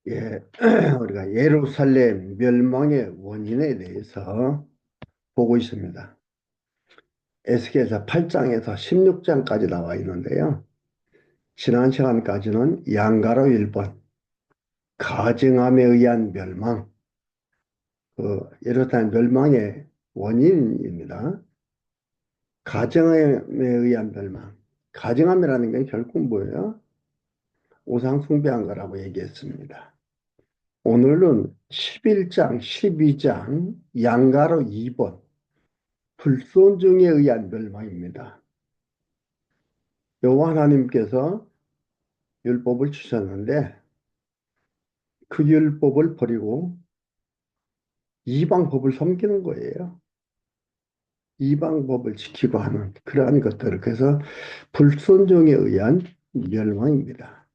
예, 우리가 예루살렘 멸망의 원인에 대해서 보고 있습니다. 에스겔서 8장에서 16장까지 나와 있는데요. 지난 시간까지는 양가로 1번, 가증함에 의한 멸망, 예루살렘 멸망의 원인입니다. 가증함에 의한 멸망. 가증함이라는 게 결국 뭐예요? 우상 숭배한 거라고 얘기했습니다. 오늘은 11장, 12장, 양가로 2번, 불순종에 의한 멸망입니다. 여호와 하나님께서 율법을 주셨는데 그 율법을 버리고 이방법을 섬기는 거예요. 이방법을 지키고 하는 그러한 것들을 그래서 불순종에 의한 멸망입니다.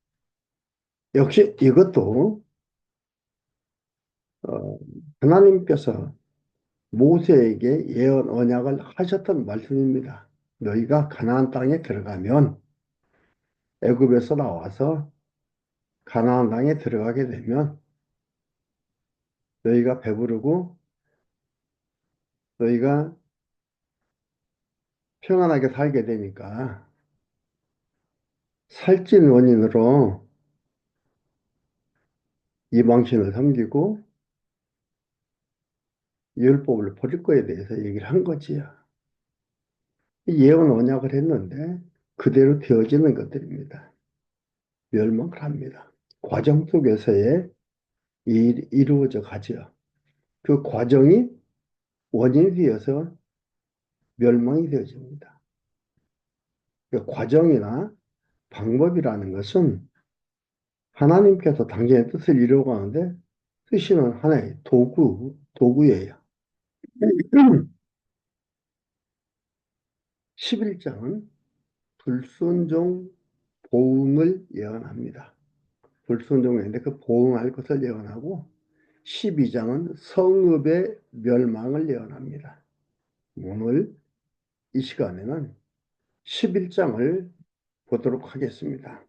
역시 이것도 어, 하나님께서 모세에게 예언 언약을 하셨던 말씀입니다. 너희가 가나안 땅에 들어가면 애굽에서 나와서 가나안 땅에 들어가게 되면 너희가 배부르고 너희가 평안하게 살게 되니까 살찐 원인으로 이방신을 섬기고 율법을 버릴 거에 대해서 얘기를 한 거지요. 예언 언약을 했는데 그대로 되어지는 것들입니다. 멸망을 합니다. 과정 속에서의 이루어져 가죠. 그 과정이 원인이 되어서 멸망이 되어집니다. 그 과정이나 방법이라는 것은 하나님께서 당신의 뜻을 이루어 가는데 쓰시는 하나의 도구예요. 11장은 불순종 보응을 예언합니다. 불순종인데 그 보응할 것을 예언하고 12장은 성읍의 멸망을 예언합니다. 오늘 이 시간에는 11장을 보도록 하겠습니다.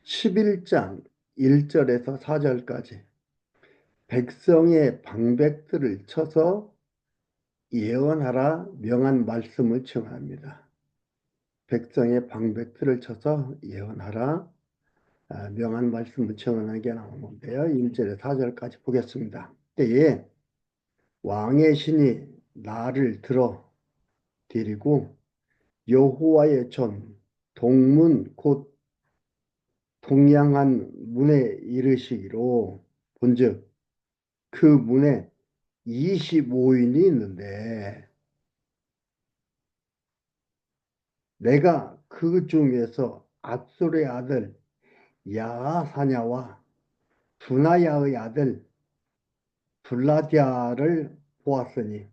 11장 1절에서 4절까지 백성의 방백들을 쳐서 예언하라 명한 말씀을 청합니다. 백성의 방백들을 쳐서 예언하라 명한 말씀을 청하는 게 나오는데요. 1절에 4절까지 보겠습니다. 때에 왕의 신이 나를 들어 데리고 여호와의 전 동문 곧 동양한 문에 이르시기로 본즉 그 문에 25인이 있는데 내가 그 중에서 압솔의 아들 야하사냐와 두나야의 아들 블라디아를 보았으니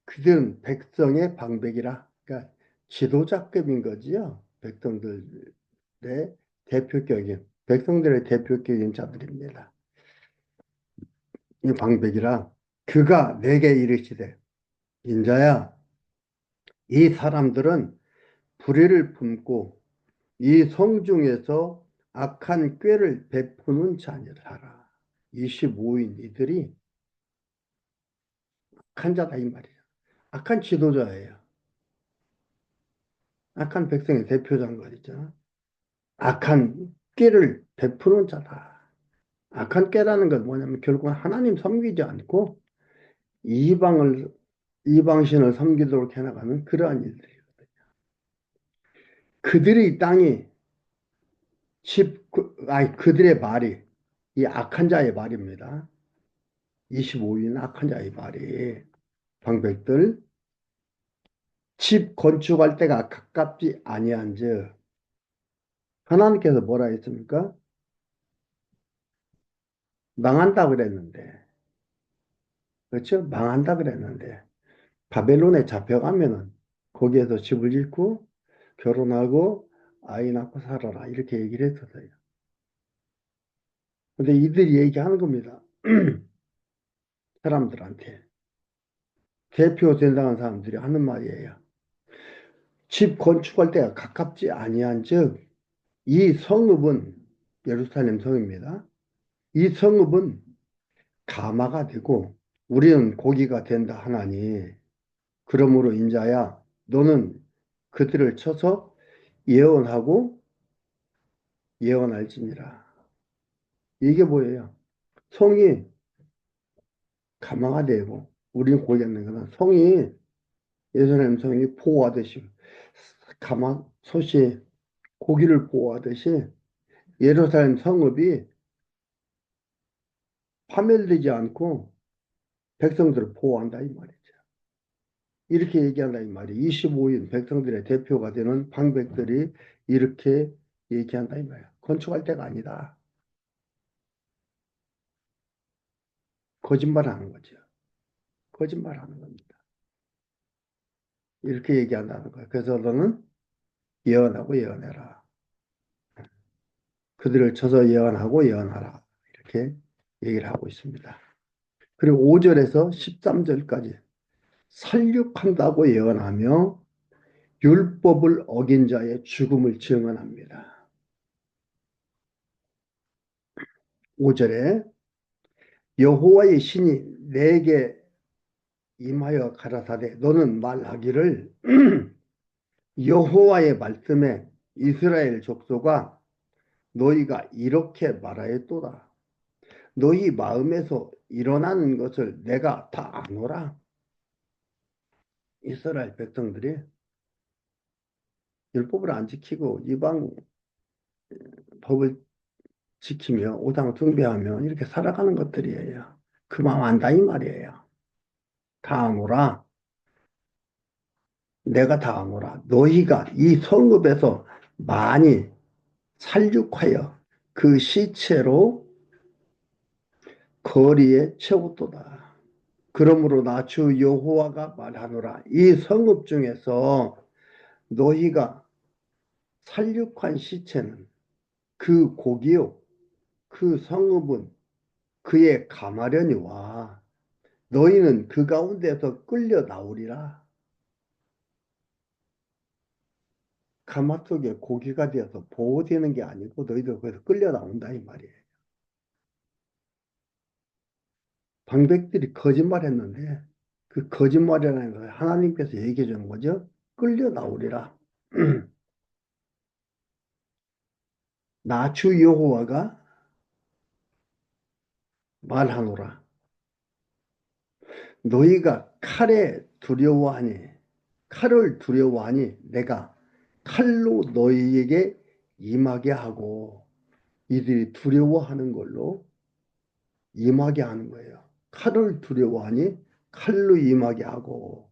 그들은 백성의 방백이라. 그러니까 지도자급인 거지요. 백성들의 대표격인 백성들의 대표격인 자들입니다. 이 방백이라 그가 내게 이르시되 인자야 이 사람들은 불의를 품고 이 성중에서 악한 꾀를 베푸는 자녀라. 25인 이들이 악한 자다 이 말이에요. 악한 지도자예요. 악한 백성의 대표자인 거죠. 악한 꾀를 베푸는 자다. 악한 꾀라는 건 뭐냐면 결국은 하나님 섬기지 않고 이방을 이방신을 섬기도록 해나가는 그러한 일들이거든요. 그들의 땅이 아니 그들의 말이 이 악한 자의 말입니다. 25인 악한 자의 말이 방백들 집 건축할 때가 가깝지 아니한즉 하나님께서 뭐라 했습니까? 망한다 그랬는데 그렇죠? 망한다 그랬는데 바벨론에 잡혀가면은 거기에서 집을 짓고 결혼하고 아이 낳고 살아라 이렇게 얘기를 했었어요. 근데 이들이 얘기하는 겁니다. 사람들한테 대표 된다는 사람들이 하는 말이에요. 집 건축할 때가 가깝지 아니한즉 이 성읍은 예루살렘 성입니다. 이 성읍은 가마가 되고 우리는 고기가 된다 하나니 그러므로 인자야 너는 그들을 쳐서 예언하고 예언할지니라. 이게 뭐예요? 성이 가마가 되고 우리는 고기 잡는 거는 성이 예루살렘 성이 보호하듯이 가마솥이 고기를 보호하듯이 예루살렘 성읍이 파멸되지 않고 백성들을 보호한다 이 말이죠. 이렇게 얘기한다 이 말이에요. 25인 백성들의 대표가 되는 방백들이 이렇게 얘기한다 이 말이에요. 건축할 때가 아니다. 거짓말하는 거죠. 거짓말하는 겁니다. 이렇게 얘기한다는 거예요. 그래서 너는 예언하고 예언해라. 그들을 쳐서 예언하고 예언하라. 이렇게 얘기를 하고 있습니다. 그리고 5절에서 13절까지 살육한다고 예언하며 율법을 어긴 자의 죽음을 증언합니다. 5절에 여호와의 신이 내게 임하여 가라사대 너는 말하기를 여호와의 말씀에 이스라엘 족속아 너희가 이렇게 말하였도다. 너희 마음에서 일어나는 것을 내가 다 아노라. 이스라엘 백성들이 율법을 안 지키고 이방 법을 지키며 우상 숭배하며 이렇게 살아가는 것들이에요. 그 마음 안다 이 말이에요. 다 아노라. 내가 다 아노라. 너희가 이 성읍에서 많이 살육하여 그 시체로 거리에 채웠도다. 그러므로 나 주 여호와가 말하노라. 이 성읍 중에서 너희가 살육한 시체는 그 고기요. 그 성읍은 그의 가마려니와 너희는 그 가운데서 끌려 나오리라. 가마 속에 고기가 되어서 보호되는 게 아니고 너희들 거기서 끌려 나온다 이 말이에요. 방백들이 거짓말했는데 그 거짓말이라는 걸 하나님께서 얘기해 주는 거죠. 끌려 나오리라. 나 주 여호와가 말하노라. 너희가 칼을 두려워하니 내가 칼로 너희에게 임하게 하고 이들이 두려워하는 걸로 임하게 하는 거예요. 칼을 두려워하니 칼로 임하게 하고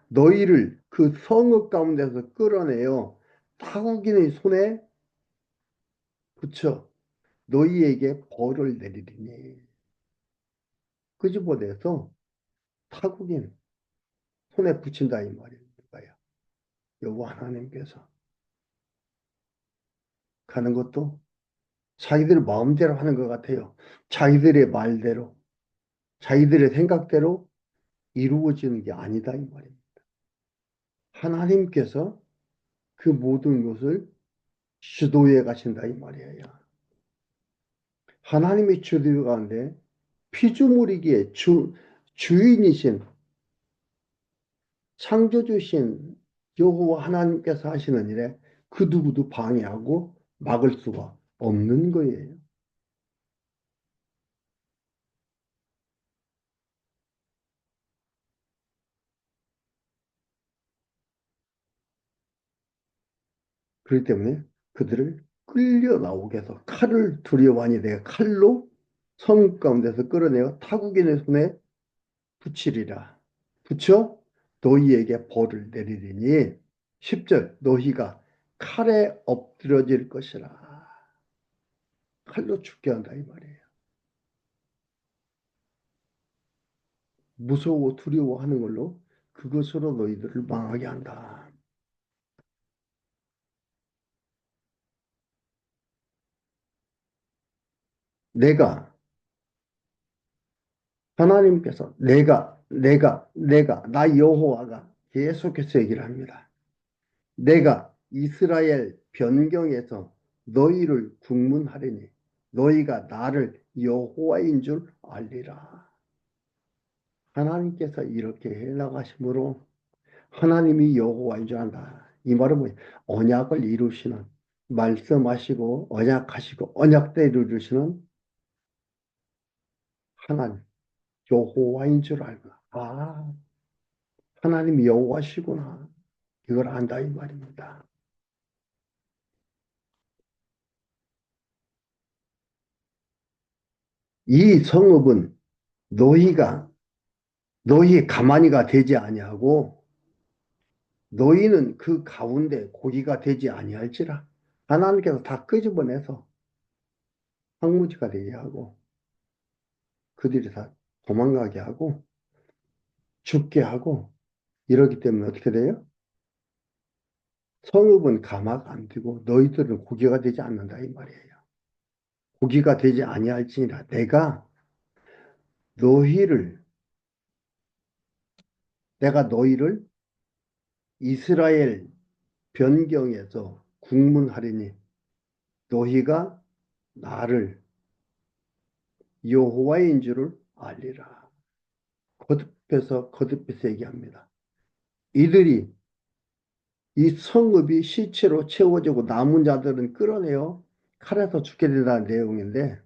너희를 그 성읍 가운데서 끌어내어 타국인의 손에 붙여 너희에게 벌을 내리리니 그 집어내서 타국인 손에 붙인다 이 말이에요. 여호와 하나님께서 가는 것도 자기들 마음대로 하는 것 같아요. 자기들의 말대로, 자기들의 생각대로 이루어지는 게 아니다 이 말입니다. 하나님께서 그 모든 것을 주도해 가신다 이 말이에요. 하나님의 주도 가운데 피조물이기에 주인이신 창조주신 여호와 하나님께서 하시는 일에 그 누구도 방해하고 막을 수가 없는 거예요. 그렇기 때문에 그들을 끌려 나오게 해서 칼을 두려워하니 내가 칼로 성 가운데서 끌어내어 타국인의 손에 붙이리라. 붙여 너희에게 벌을 내리리니 10절 너희가 칼에 엎드러질 것이라. 칼로 죽게 한다 이 말이에요. 무서워 두려워하는 걸로 그것으로 너희들을 망하게 한다. 내가 하나님께서 나 여호와가 계속해서 얘기를 합니다. 내가 이스라엘 변경에서 너희를 국문하리니 너희가 나를 여호와인 줄 알리라. 하나님께서 이렇게 해나가심으로 하나님이 여호와인 줄 안다. 이 말은 뭐예요? 언약을 이루시는, 말씀하시고 언약하시고 언약대로 이루시는 하나님 여호와인 줄 알고, 아, 하나님이 여호와시구나, 이걸 안다 이 말입니다. 이 성읍은 너희가 너희 가만히가 되지 아니하고 너희는 그 가운데 고기가 되지 아니할지라. 하나님께서 다 끄집어내서 황무지가 되게 하고 그들이 다 도망가게 하고 죽게 하고, 이러기 때문에 어떻게 돼요? 성읍은 가마가 안 되고 너희들은 고기가 되지 않는다 이 말이에요. 고기가 되지 아니할지니라. 너희를 내가 너희를 이스라엘 변경에서 국문하리니 너희가 나를 여호와인 줄을 알리라. 거듭해서 얘기합니다. 이들이 이 성읍이 시체로 채워지고 남은 자들은 끌어내어 칼에서 죽게 된다는 내용인데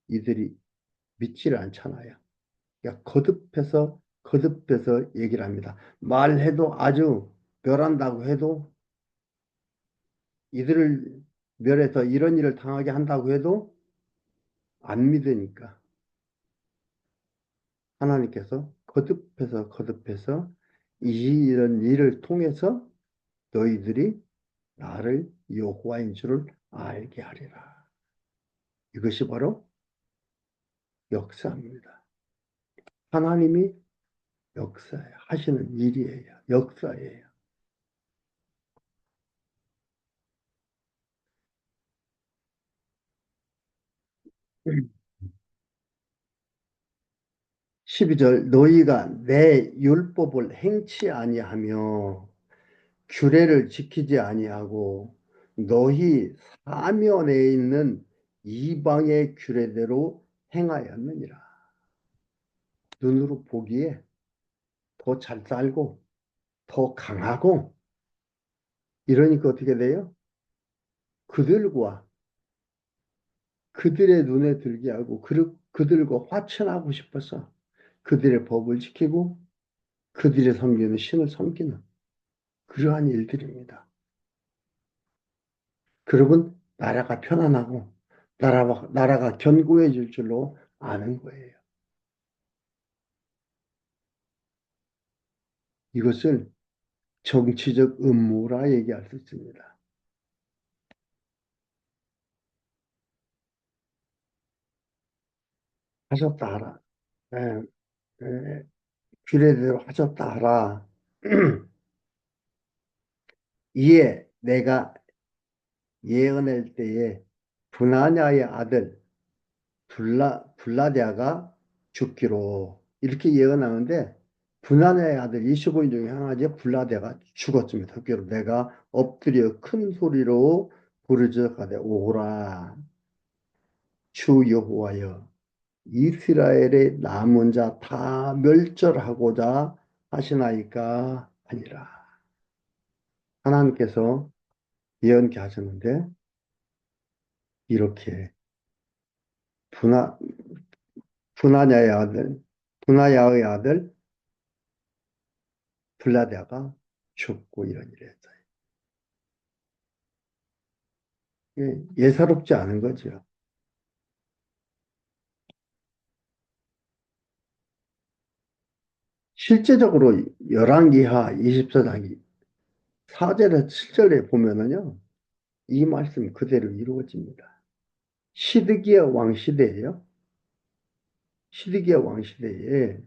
이들이 믿지를 않잖아요. 그러니까 거듭해서 얘기를 합니다. 말해도 아주 멸한다고 해도, 이들을 멸해서 이런 일을 당하게 한다고 해도 안 믿으니까 하나님께서 거듭해서 이런 일을 통해서 너희들이 나를 여호와인 줄을 알게 하리라. 이것이 바로 역사입니다. 하나님이 하시는 일이에요. 역사예요. 12절, 너희가 내 율법을 행치 아니하며 규례를 지키지 아니하고 너희 사면에 있는 이방의 규례대로 행하였느니라. 눈으로 보기에 더 잘 살고 더 강하고 이러니까 어떻게 돼요? 그들과 그들의 눈에 들게 하고 그들과 화친하고 싶어서 그들의 법을 지키고 그들의 섬기는 신을 섬기는 그러한 일들입니다. 그러면 나라가 편안하고 나라가 견고해질 줄로 아는 거예요. 이것을 정치적 음모라 얘기할 수 있습니다. 하셨다 하라. 예, 예, 규례대로 하셨다 하라. 이에 내가 예언할 때에 분하냐의 아들 블라디아가 죽기로 이렇게 예언하는데, 분하냐의 아들 25인 중에 하나지 블라디아가 죽었습니다. 죽기로 내가 엎드려 큰 소리로 부르짖어가되 오라 주 여호와여, 이스라엘의 남은 자 다 멸절하고자 하시나이까 아니라. 하나님께서 예언케 하셨는데 이렇게 분하, 분하냐의 아들 분하야의 아들 블라디아가 죽고 이런 일을 했어요. 예사롭지 않은 거죠. 실제적으로 열왕기하 24장 4절에서 7절에 보면은요, 이 말씀 그대로 이루어집니다. 시드기야 왕 시대예요. 시드기야 왕 시대에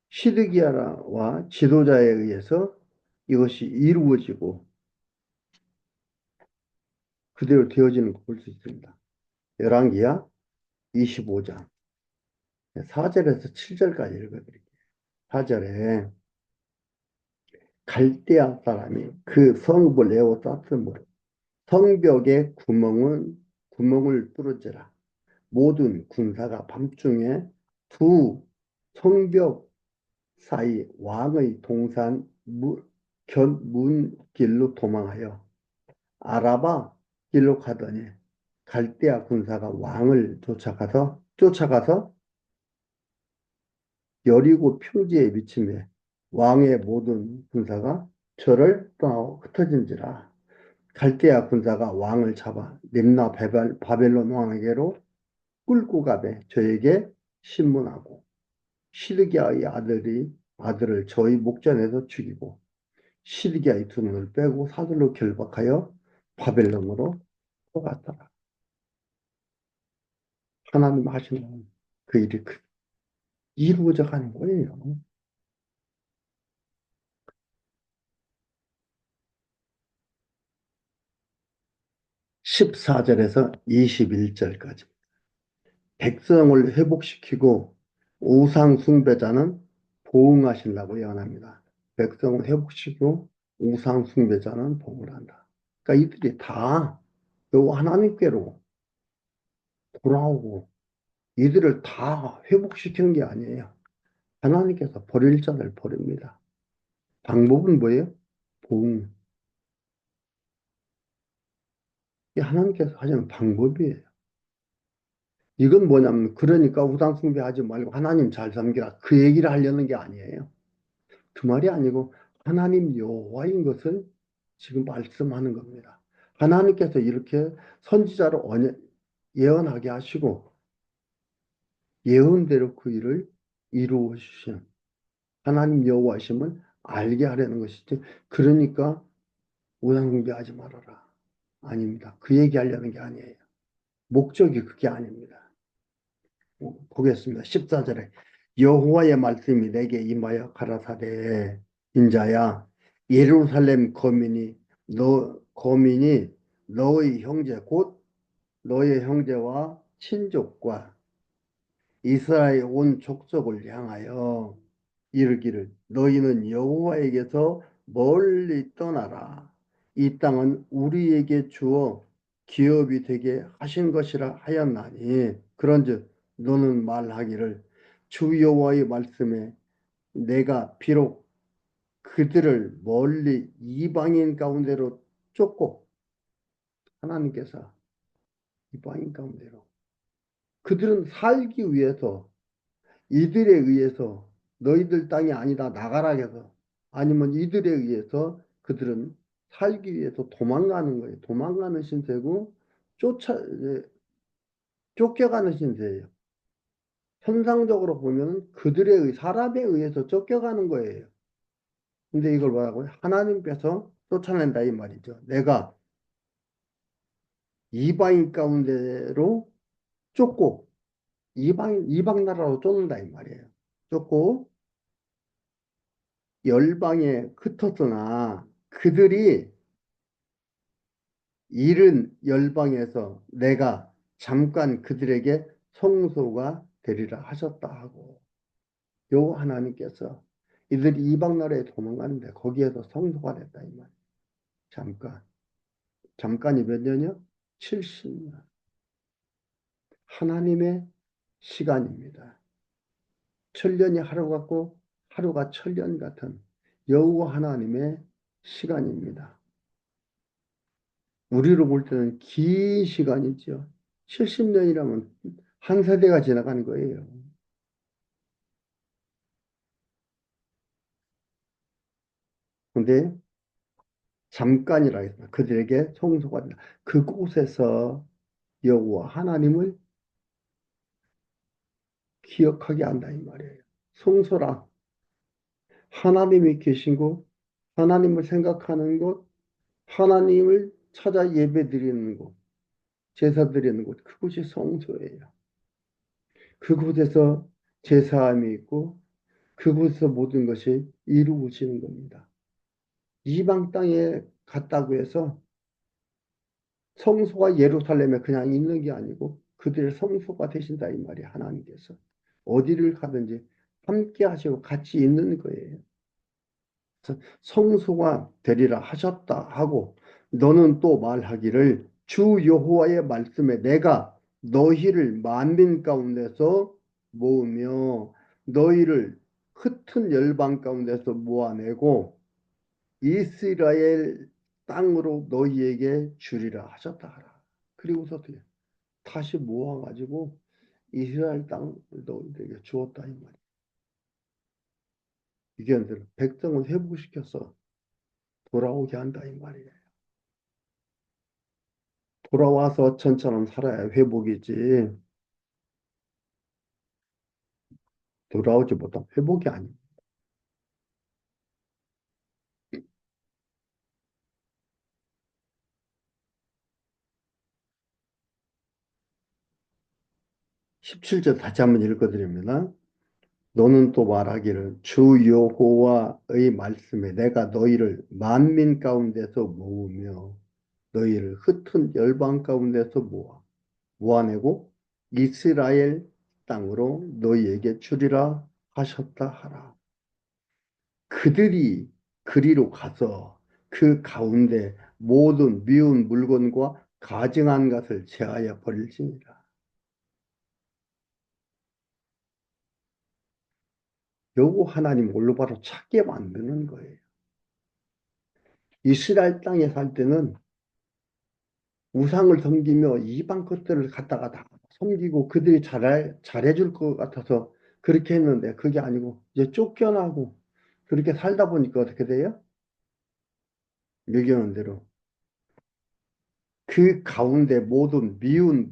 시드기야와 지도자에 의해서 이것이 이루어지고 그대로 되어지는 걸 볼 수 있습니다. 열왕기하 25장 4절에서 7절까지 읽어드릴게요. 4절에 갈대아 사람이 그 성읍을 에워쌌으므로 성벽에 구멍을 뚫어지라. 모든 군사가 밤중에 두 성벽 사이 왕의 동산 견문길로 도망하여 아라바 길로 가더니 갈대아 군사가 왕을 쫓아가서 여리고 평지에 미침해 왕의 모든 군사가 저를 떠나고 흩어진지라. 갈대아 군사가 왕을 잡아 림나 바벨론 왕에게로 끌고 가되 저에게 신문하고 시드기야의 아들을 저희 목전에서 죽이고 시드기야의 두 눈을 빼고 사들로 결박하여 바벨론으로 돌아갔더라. 하나님 하시는 그 일이 이루어져 가는 거예요. 14절에서 21절까지. 백성을 회복시키고 우상 숭배자는 보응하신다고 예언합니다. 백성을 회복시키고 우상 숭배자는 보응을 한다. 그러니까 이들이 다 하나님께로 돌아오고 이들을 다 회복시키는 게 아니에요. 하나님께서 버릴 자를 버립니다. 방법은 뭐예요? 보응. 이게 하나님께서 하시는 방법이에요. 이건 뭐냐면 그러니까 우상 숭배하지 말고 하나님 잘 섬기라 그 얘기를 하려는 게 아니에요. 그 말이 아니고 하나님 여호와인 것을 지금 말씀하는 겁니다. 하나님께서 이렇게 선지자로 예언하게 하시고 예언대로 그 일을 이루어 주신 하나님 여호와심을 알게 하려는 것이지. 그러니까 우상 숭배하지 말아라. 아닙니다. 그 얘기하려는 게 아니에요. 목적이 그게 아닙니다. 보겠습니다. 14절에 여호와의 말씀이 내게 임하여 가라사대 인자야 예루살렘 거민이 너의 형제 곧 너의 형제와 친족과 이스라엘 온 족속을 향하여 이르기를 너희는 여호와에게서 멀리 떠나라. 이 땅은 우리에게 주어 기업이 되게 하신 것이라 하였나니 그런즉 너는 말하기를 주 여호와의 말씀에 내가 비록 그들을 멀리 이방인 가운데로 쫓고 하나님께서 이방인 가운데로 그들은 살기 위해서 이들에 의해서 너희들 땅이 아니다 나가라 해서 아니면 이들에 의해서 그들은 살기 위해서 도망가는 거예요. 도망가는 신세고 쫓겨가는 신세예요. 현상적으로 보면 사람에 의해서 쫓겨가는 거예요. 근데 이걸 뭐라고요? 하나님께서 쫓아낸다 이 말이죠. 내가 이방인 가운데로 쫓고 이방 나라로 쫓는다 이 말이에요. 쫓고 열방에 흩었으나 그들이 이른 열방에서 내가 잠깐 그들에게 성소가 되리라 하셨다 하고 요 하나님께서 이들이 이방 나라에 도망가는데 거기에서 성소가 됐다 이 말. 잠깐이 몇 년이요? 70년. 하나님의 시간입니다. 천년이 하루 같고 하루가 천년 같은 여호와 하나님의 시간입니다. 우리로 볼 때는 긴 시간이죠. 70년이라면 한 세대가 지나가는 거예요. 근데 잠깐이라 했습니다. 그들에게 성소가 된다. 그곳에서 여호와 하나님을 기억하게 한다 이 말이에요. 성소라 하나님이 계신 곳, 하나님을 생각하는 곳, 하나님을 찾아 예배드리는 곳, 제사 드리는 곳, 그곳이 성소예요. 그곳에서 제사함이 있고 그곳에서 모든 것이 이루어지는 겁니다. 이방 땅에 갔다고 해서 성소가 예루살렘에 그냥 있는 게 아니고 그들의 성소가 되신다 이 말이 하나님께서 어디를 가든지 함께 하시고 같이 있는 거예요. 성소가 되리라 하셨다 하고 너는 또 말하기를 주 여호와의 말씀에 내가 너희를 만민 가운데서 모으며 너희를 흩은 열방 가운데서 모아내고 이스라엘 땅으로 너희에게 주리라 하셨다 하라. 그리고서 어떻게 다시 모아가지고 이스라엘 땅을 너희에게 주었다 이 말이야. 이게 백성을 회복시켜서 돌아오게 한다 이 말이에요. 돌아와서 전처럼 살아야 회복이지. 돌아오지 못하면 회복이 아니야. 17절 다시 한번 읽어드립니다. 너는 또 말하기를 주 여호와의 말씀에 내가 너희를 만민 가운데서 모으며 너희를 흩은 열방 가운데서 모아내고 이스라엘 땅으로 너희에게 주리라 하셨다 하라. 그들이 그리로 가서 그 가운데 모든 미운 물건과 가증한 것을 제하여 버릴지니라. 여호 하나님 올바로 찾게 만드는 거예요. 이스라엘 땅에 살 때는 우상을 섬기며 이방 것들을 갖다가 다 섬기고 그들이 잘해줄 것 같아서 그렇게 했는데 그게 아니고 이제 쫓겨나고 그렇게 살다 보니까 어떻게 돼요? 얘기하는 대로 그 가운데 모든 미운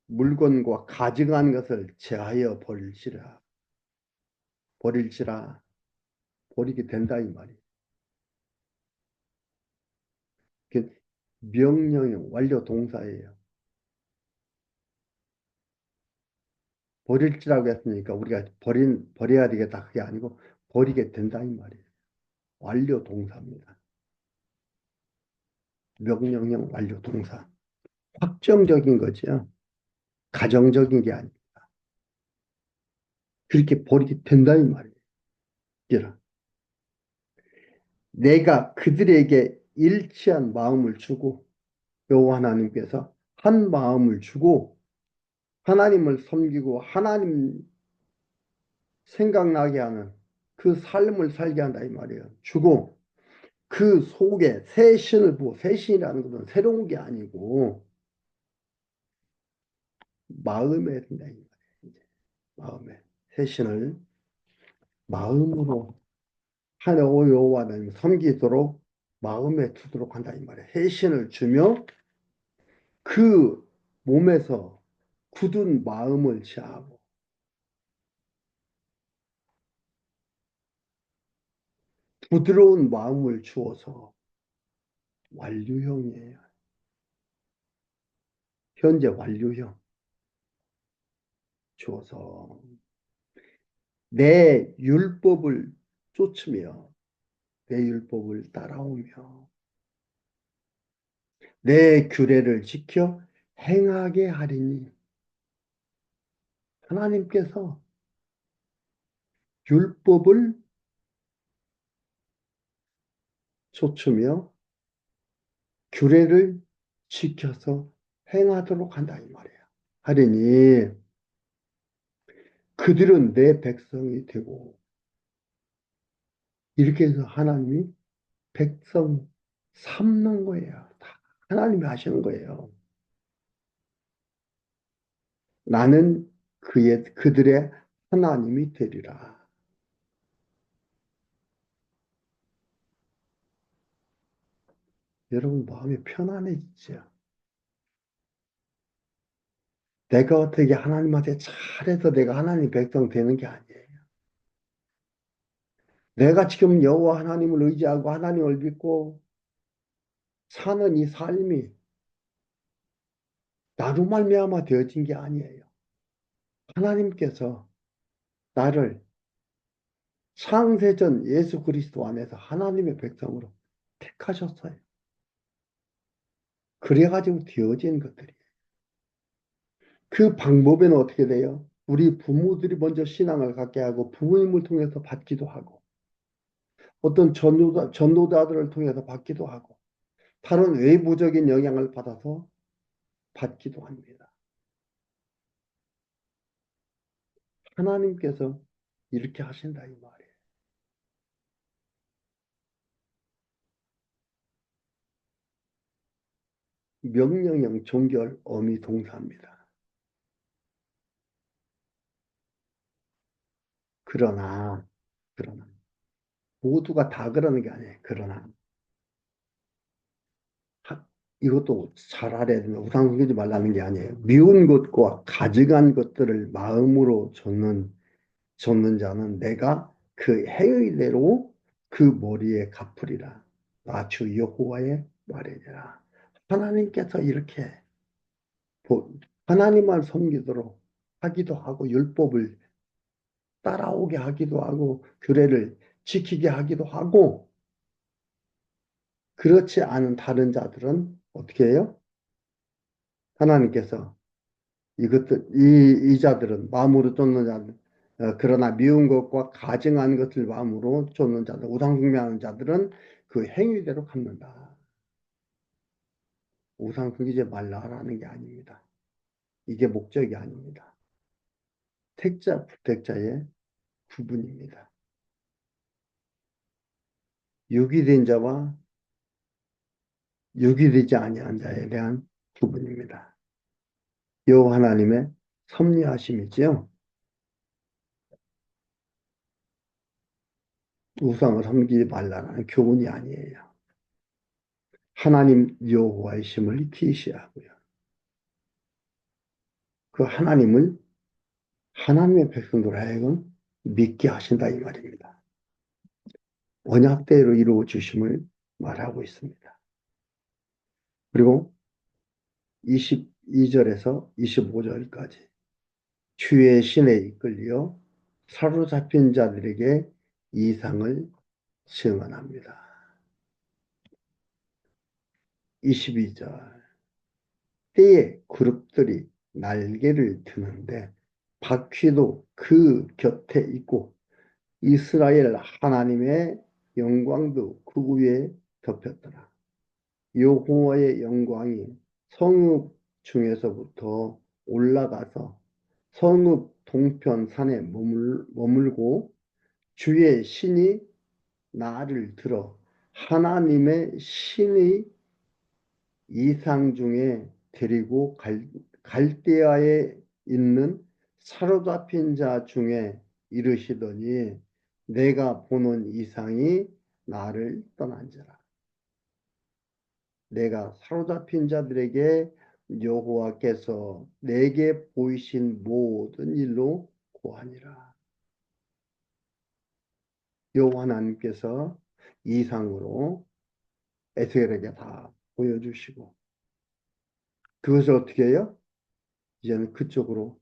물건과 가증한 것을 제하여 버릴지라 버리게 된다 이 말이에요. 그 명령형 완료 동사예요. 버릴지라고 했으니까 우리가 버려야 되겠다 그게 아니고 버리게 된다 이 말이에요. 완료 동사입니다. 명령형 완료 동사. 확정적인 거죠. 가정적인 게 아니라 그렇게 버리게 된다 이 말이에요. 내가 그들에게 일치한 마음을 주고 여호와 하나님께서 한 마음을 주고 하나님을 섬기고 하나님 생각나게 하는 그 삶을 살게 한다 이 말이에요. 주고 그 속에 새 신을 부어 새 신이라는 것은 새로운 게 아니고 마음에 든다 이 말이에요. 마음에 새 신을 마음으로 하나님 여호와 하나님 섬기도록 마음에 두도록 한다 이 말이에요. 새 신을 주며 그 몸에서 굳은 마음을 취하고 부드러운 마음을 주어서 완료형이에요. 현재 완료형 주어서 내 율법을 쫓으며 내 율법을 따라오며 내 규례를 지켜 행하게 하리니 하나님께서 율법을 쫓으며 규례를 지켜서 행하도록 한다 이 말이에요. 하리니 그들은 내 백성이 되고 이렇게 해서 하나님이 백성 삼는 거예요. 다 하나님이 하시는 거예요. 나는 그들의 하나님이 되리라. 여러분 마음이 편안해지죠. 내가 어떻게 하나님한테 잘해서 내가 하나님 백성 되는 게 아니에요. 내가 지금 여호와 하나님을 의지하고 하나님을 믿고 사는 이 삶이 나로 말미암아 되어진 게 아니에요. 하나님께서 나를 창세전 예수 그리스도 안에서 하나님의 백성으로 택하셨어요. 그래가지고 되어진 것들이에요. 그 방법에는 어떻게 돼요? 우리 부모들이 먼저 신앙을 갖게 하고 부모님을 통해서 받기도 하고 어떤 전도자들을 통해서 받기도 하고 다른 외부적인 영향을 받아서 받기도 합니다. 하나님께서 이렇게 하신다 이 말이에요. 명령형 종결 어미 동사입니다. 그러나, 그러나, 모두가 다 그러는 게 아니에요. 그러나, 하- 이것도 잘 알아야 됩니다. 우상 숨기지 말라는 게 아니에요. 미운 것과 가증한 것들을 마음으로 줬는 자는 내가 그 행위대로 그 머리에 갚으리라. 나 주 여호와의 말이니라. 하나님께서 이렇게 하나님만 섬기도록 하기도 하고 율법을 따라오게 하기도 하고 규례를 지키게 하기도 하고 그렇지 않은 다른 자들은 어떻게 해요? 하나님께서 이 자들은 마음으로 쫓는 자들, 그러나 미운 것과 가증한 것을 마음으로 쫓는 자들, 우상숭배하는 자들은 그 행위대로 갚는다. 우상숭배하지 말라라는 게 아닙니다. 이게 목적이 아닙니다. 택자, 부택자의 구분입니다. 유기된 자와 유기되지 아니한 자에 대한 구분입니다. 여호와 하나님의 섭리하심이지요. 우상을 섬기지 말라는 교훈이 아니에요. 하나님 여호와의 심을 계시하고요. 그 하나님을 하나님의 백성들 하여금 믿게 하신다 이 말입니다. 언약대로 이루어 주심을 말하고 있습니다. 그리고 22절에서 25절까지 주의 신에 이끌려 사로잡힌 자들에게 이상을 증언합니다. 22절 때에 그룹들이 날개를 드는데 바퀴도 그 곁에 있고 이스라엘 하나님의 영광도 그 위에 덮였더라. 여호와의 영광이 성읍 중에서부터 올라가서 성읍 동편 산에 머물고 주의 신이 나를 들어 하나님의 신의 이상 중에 데리고 갈대아에 있는 사로잡힌 자 중에 이르시더니 내가 보는 이상이 나를 떠난지라. 내가 사로잡힌 자들에게 여호와께서 내게 보이신 모든 일로 고하니라. 여호와 하나님께서 이상으로 에스겔에게 다 보여주시고 그것을 어떻게 해요? 이제는 그쪽으로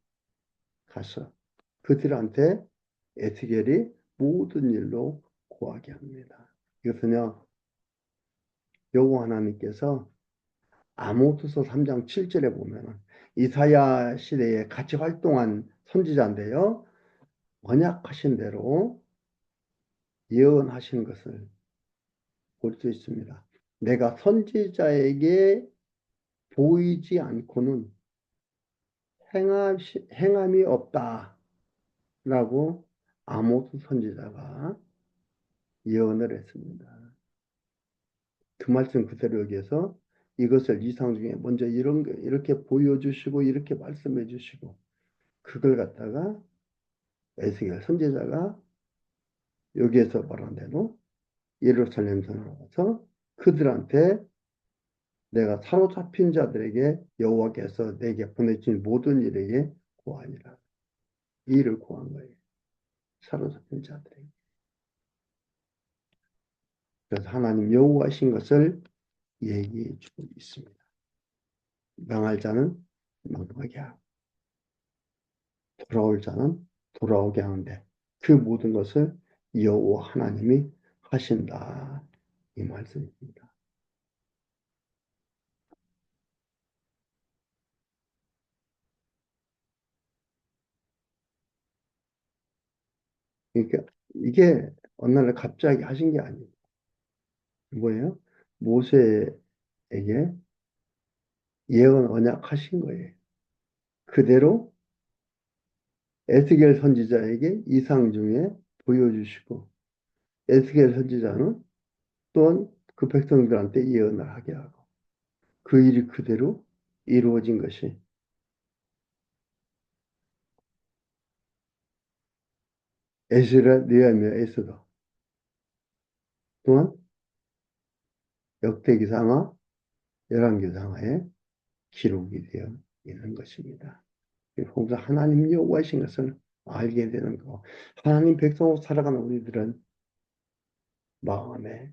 가서 그들한테 에스겔이 모든 일로 고하게 합니다. 이것은요 여호와 하나님께서 아모스서 3장 7절에 보면은 이사야 시대에 같이 활동한 선지자인데요. 언약하신 대로 예언하신 것을 볼 수 있습니다. 내가 선지자에게 보이지 않고는 행함이 없다라고 아모스 선지자가 예언을 했습니다. 그 말씀 그대로 여기에서 이것을 이상 중에 먼저 이렇게 보여주시고 이렇게 말씀해 주시고 그걸 갖다가 에스겔 선지자가 여기에서 말한 대로 예루살렘 성에 와서 그들한테 내가 사로잡힌 자들에게 여호와께서 내게 보내신 모든 일에게 고하니라. 이 일을 고한 거예요. 사로잡힌 자들에게. 그래서 하나님 여호와신 것을 얘기해 주고 있습니다. 망할 자는 망하게 하고 돌아올 자는 돌아오게 하는데 그 모든 것을 여호와 하나님이 하신다. 이 말씀입니다. 그러니까 이게 어느 날 갑자기 하신 게 아니에요. 뭐예요? 모세에게 예언 언약하신 거예요. 그대로 에스겔 선지자에게 이상 중에 보여주시고 에스겔 선지자는 또한 그 백성들한테 예언을 하게 하고 그 일이 그대로 이루어진 것이 에스라 느헤미야에서도 또한 역대기상하 열왕기상하에 기록이 되어 있는 것입니다. 그래서 하나님 여호와이신 것을 알게 되는 거. 하나님 백성으로 살아가는 우리들은 마음에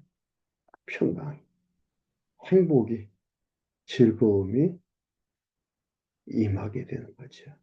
평강, 행복이, 즐거움이 임하게 되는 거죠.